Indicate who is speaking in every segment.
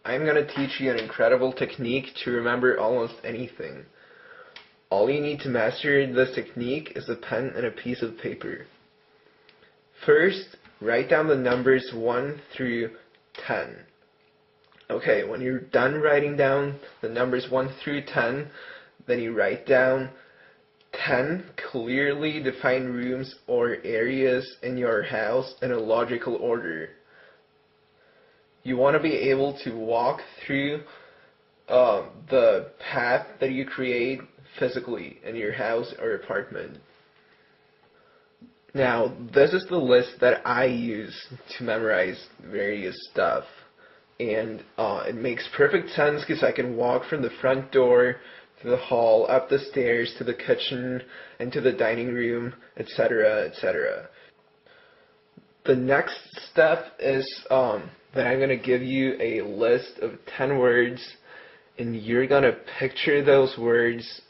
Speaker 1: I'm going to teach you an incredible technique to remember almost anything. All you need to master this technique is a pen and a piece of paper. First, write down the numbers 1 through 10. Okay, when you're done writing down the numbers 1 through 10, then you write down 10 clearly defined rooms or areas in your house in a logical order. You want to be able to walk through the path that you create physically in your house or apartment. Now, this is the list that I use to memorize various stuff. And it makes perfect sense because I can walk from the front door to the hall, up the stairs, to the kitchen, and to the dining room, etc., etc. The next step is that I'm going to give you a list of 10 words, and you're going to picture those words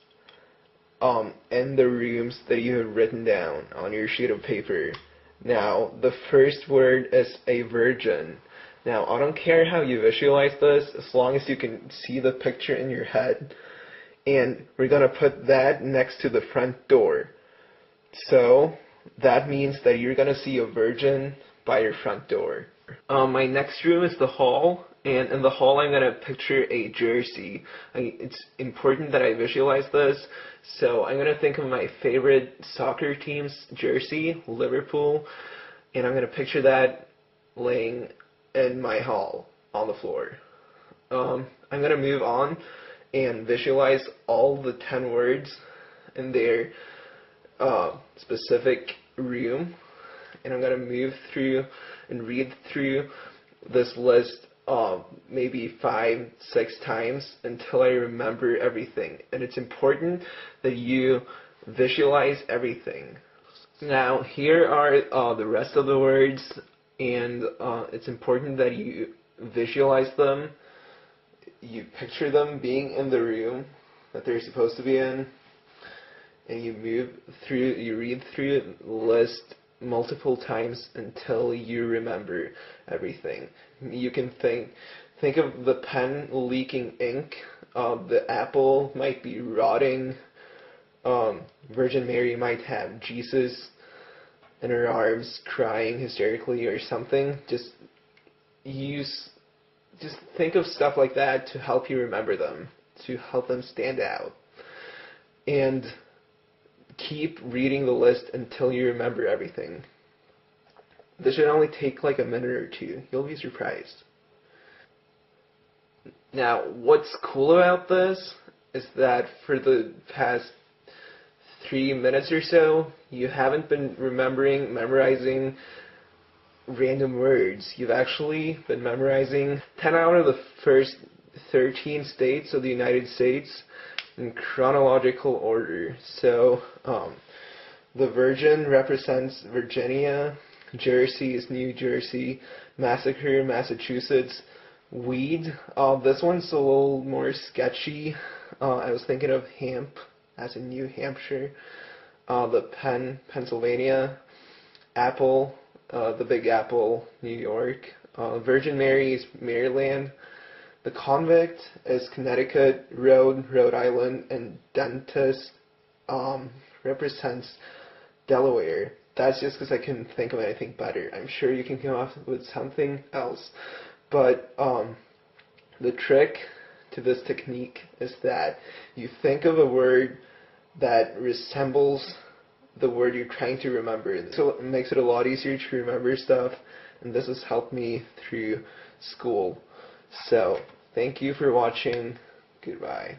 Speaker 1: in the rooms that you have written down on your sheet of paper. Now, the first word is a virgin. Now, I don't care how you visualize this, as long as you can see the picture in your head. And we're going to put that next to the front door. So, that means that you're going to see a virgin by your front door. My next room is the hall, and in the hall I'm going to picture a jersey. It's important that I visualize this, so I'm going to think of my favorite soccer team's jersey, Liverpool, and I'm going to picture that laying in my hall on the floor. I'm going to move on and visualize all the 10 words in their specific room, and I'm going to move through and read through this list maybe 5-6 times until I remember everything. And it's important that you visualize everything. Now, here are the rest of the words, and it's important that you visualize them, you picture them being in the room that they're supposed to be in, and you read through the list multiple times until you remember everything. You can think of the pen leaking ink, the apple might be rotting, Virgin Mary might have Jesus in her arms crying hysterically or something. Just think of stuff like that to help you remember them, to help them stand out. And keep reading the list until you remember everything. This should only take like a minute or two. You'll be surprised. Now, what's cool about this is that for the past 3 minutes or so, you haven't been memorizing random words. You've actually been memorizing 10 out of the first 13 states of the United States in chronological order. So, the Virgin represents Virginia, Jersey is New Jersey, Massacre, Massachusetts, Weed, this one's a little more sketchy. I was thinking of Hamp, as in New Hampshire, the Pen, Pennsylvania, Apple, the Big Apple, New York, Virgin Mary is Maryland, the Convict is Connecticut, Rhode Island, and Dentist represents Delaware. That's just because I couldn't think of anything better. I'm sure you can come up with something else. But the trick to this technique is that you think of a word that resembles the word you're trying to remember. So it makes it a lot easier to remember stuff, and this has helped me through school. So, thank you for watching. Goodbye.